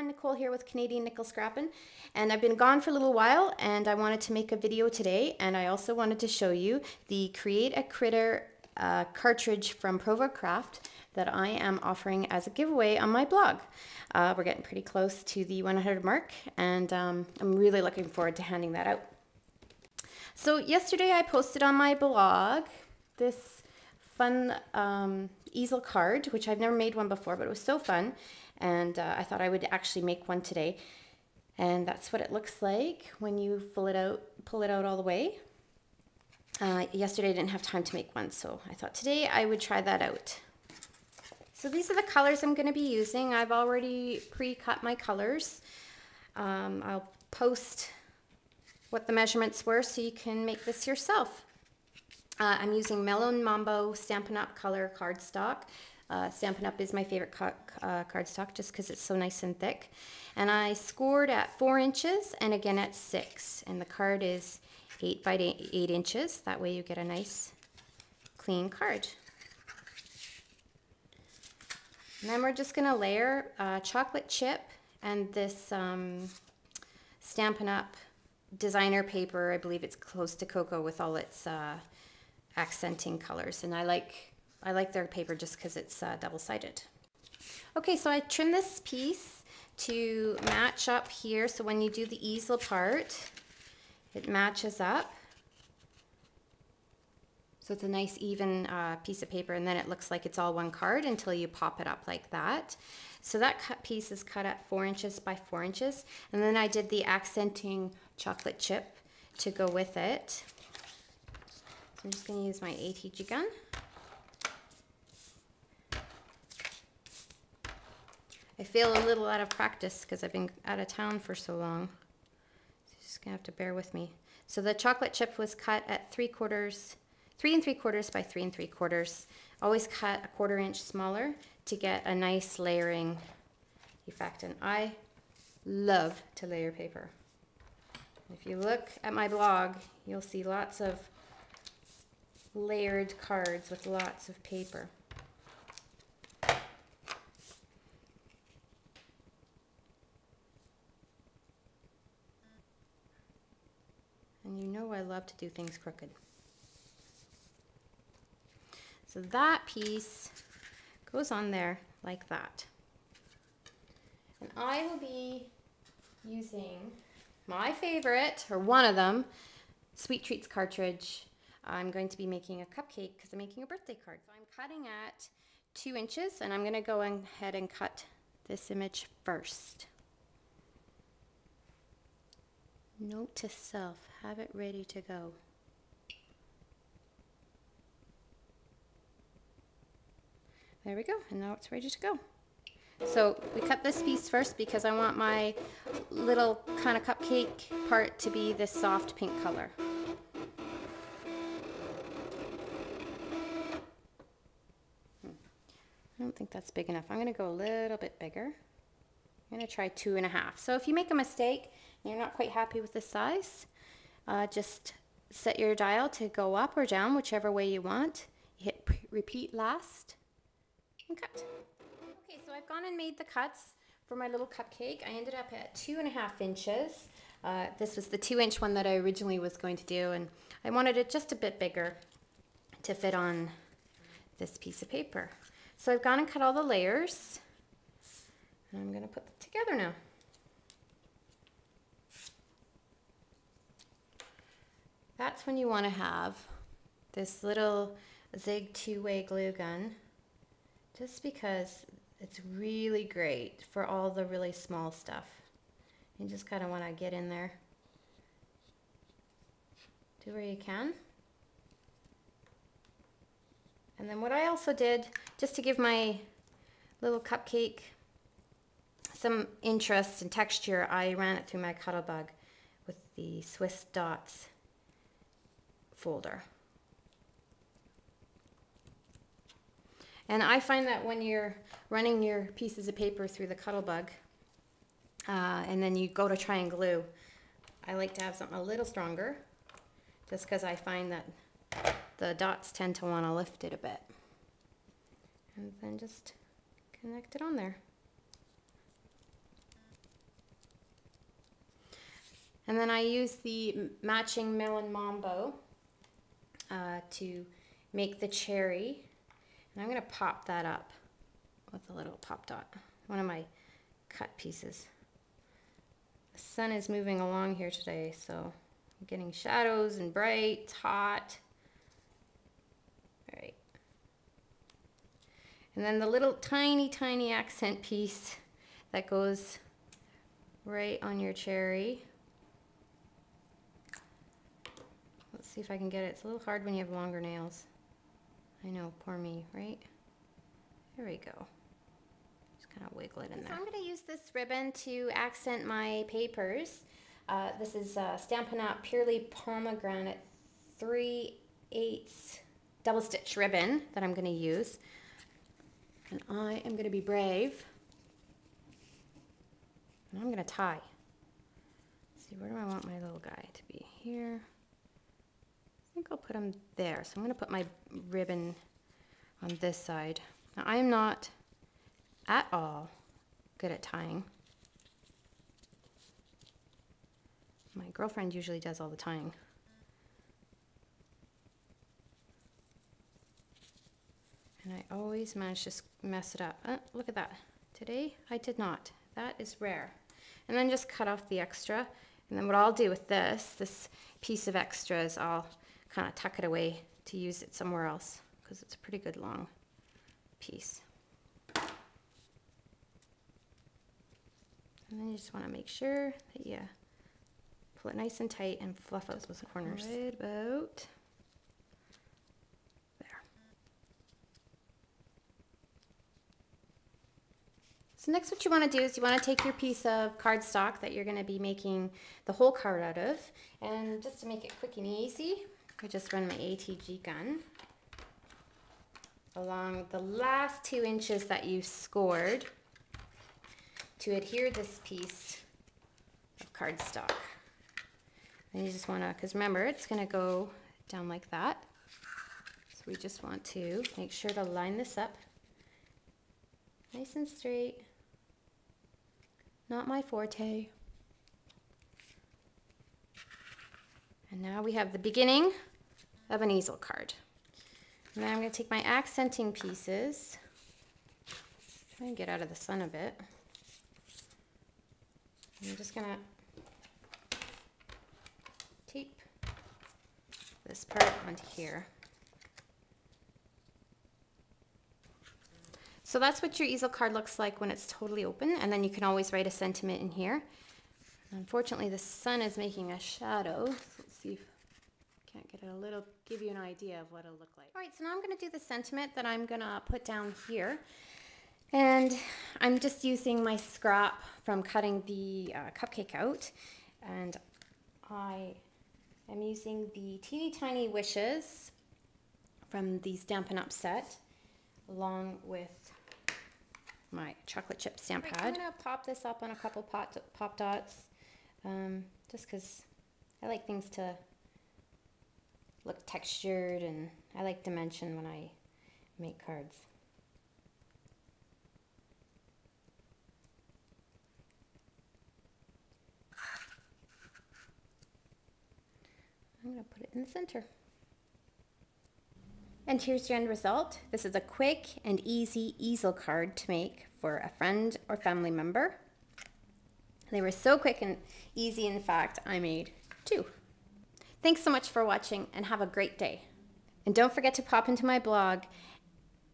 Nicole here with Canadian Nickel Scrappin', and I've been gone for a little while and I wanted to make a video today, and I also wanted to show you the Create a Critter cartridge from Provo Craft that I am offering as a giveaway on my blog. We're getting pretty close to the 100 mark, and I'm really looking forward to handing that out. So yesterday I posted on my blog this fun easel card, which I've never made one before, but it was so fun, and I thought I would actually make one today. And that's what it looks like when you pull it out all the way. Yesterday I didn't have time to make one, so I thought today I would try that out. So these are the colors I'm going to be using. I've already pre-cut my colors. I'll post what the measurements were so you can make this yourself. I'm using Melon Mambo Stampin' Up! Color cardstock. Stampin' Up! Is my favorite cardstock just because it's so nice and thick. And I scored at 4 inches and again at 6. And the card is 8 by 8 inches. That way you get a nice clean card. And then we're just going to layer chocolate chip and this Stampin' Up! Designer paper. I believe it's close to cocoa with all its accenting colors, and I like their paper just because it's double-sided. Okay, so I trimmed this piece to match up here, so when you do the easel part, it matches up. So it's a nice even piece of paper, and then it looks like it's all one card until you pop it up like that. So that piece is cut at 4 inches by 4 inches, and then I did the accenting chocolate chip to go with it. So I'm just going to use my ATG gun. I feel a little out of practice because I've been out of town for so long. So you're just going to have to bear with me. So the chocolate chip was cut at 3 and 3/4 by 3 and 3/4. Always cut a 1/4 inch smaller to get a nice layering effect. And I love to layer paper. If you look at my blog, you'll see lots of layered cards with lots of paper. And you know I love to do things crooked. So that piece goes on there like that. And I will be using my favorite, or one of them, Sweet Treats cartridge. I'm going to be making a cupcake because I'm making a birthday card. So I'm cutting at 2 inches, and I'm going to go ahead and cut this image first. Note to self, have it ready to go. There we go, and now it's ready to go. So we cut this piece first because I want my little kind of cupcake part to be this soft pink color. I don't think that's big enough. I'm going to go a little bit bigger. I'm going to try 2.5. So if you make a mistake and you're not quite happy with the size, just set your dial to go up or down, whichever way you want. You hit repeat last and cut. Okay, so I've gone and made the cuts for my little cupcake. I ended up at 2.5 inches. This was the 2-inch one that I originally was going to do, and I wanted it just a bit bigger to fit on this piece of paper. So I've gone and cut all the layers, and I'm going to put them together now. That's when you want to have this little Zig 2-way glue gun, just because it's really great for all the really small stuff. You just kind of want to get in there. Do where you can. And then what I also did, just to give my little cupcake some interest and texture, I ran it through my Cuttlebug with the Swiss Dots folder. And I find that when you're running your pieces of paper through the Cuttlebug, and then you go to try and glue, I like to have something a little stronger, just because I find that the dots tend to want to lift it a bit. And then just connect it on there. And then I use the matching melon mambo to make the cherry. And I'm going to pop that up with a little pop dot, one of my cut pieces. The sun is moving along here today, so I'm getting shadows and bright, it's hot. All right. And then the little tiny accent piece that goes right on your cherry. Let's see if I can get it. It's a little hard when you have longer nails. I know, poor me, right? There we go. Just kind of wiggle it in there. So I'm going to use this ribbon to accent my papers. This is Stampin' Up! Purely Pomegranate 3/8 double stitch ribbon that I'm going to use. And I am going to be brave. And I'm going to tie. Let's see, where do I want my little guy to be? Here. I think I'll put him there. So I'm going to put my ribbon on this side. Now I am not at all good at tying. My girlfriend usually does all the tying. And I always manage to mess it up. Look at that. Today I did not. That is rare. And then just cut off the extra. And then what I'll do with this piece of extra is I'll kind of tuck it away to use it somewhere else because it's a pretty good long piece. And then you just want to make sure that you pull it nice and tight and fluff out those corners. Right about there. So next what you want to do is you want to take your piece of cardstock that you're going to be making the whole card out of, and just to make it quick and easy, I just run my ATG gun along the last 2 inches that you scored to adhere this piece of cardstock. And you just want to, because remember, it's going to go down like that. So we just want to make sure to line this up nice and straight. Not my forte. And now we have the beginning of an easel card. And then I'm going to take my accenting pieces, try and get out of the sun a bit. I'm just going to tape this part onto here. So that's what your easel card looks like when it's totally open, and then you can always write a sentiment in here. Unfortunately, the sun is making a shadow, so let's see if I can't get it a little, give you an idea of what it'll look like. All right, so now I'm going to do the sentiment that I'm going to put down here. And I'm just using my scrap from cutting the cupcake out, and I am using the teeny tiny wishes from the Stampin' Up! Set, along with my chocolate chip stamp pad. I'm going to pop this up on a couple pop dots, just because I like things to look textured, and I like dimension when I make cards. I'm going to put it in the center. And here's your end result. This is a quick and easy easel card to make for a friend or family member. They were so quick and easy, in fact, I made 2. Thanks so much for watching, and have a great day. And don't forget to pop into my blog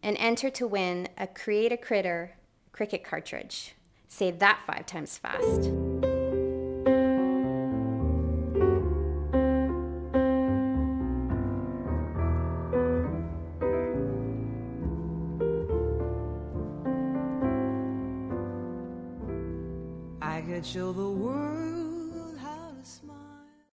and enter to win a Create a Critter Cricut cartridge. Say that 5 times fast. I could show the world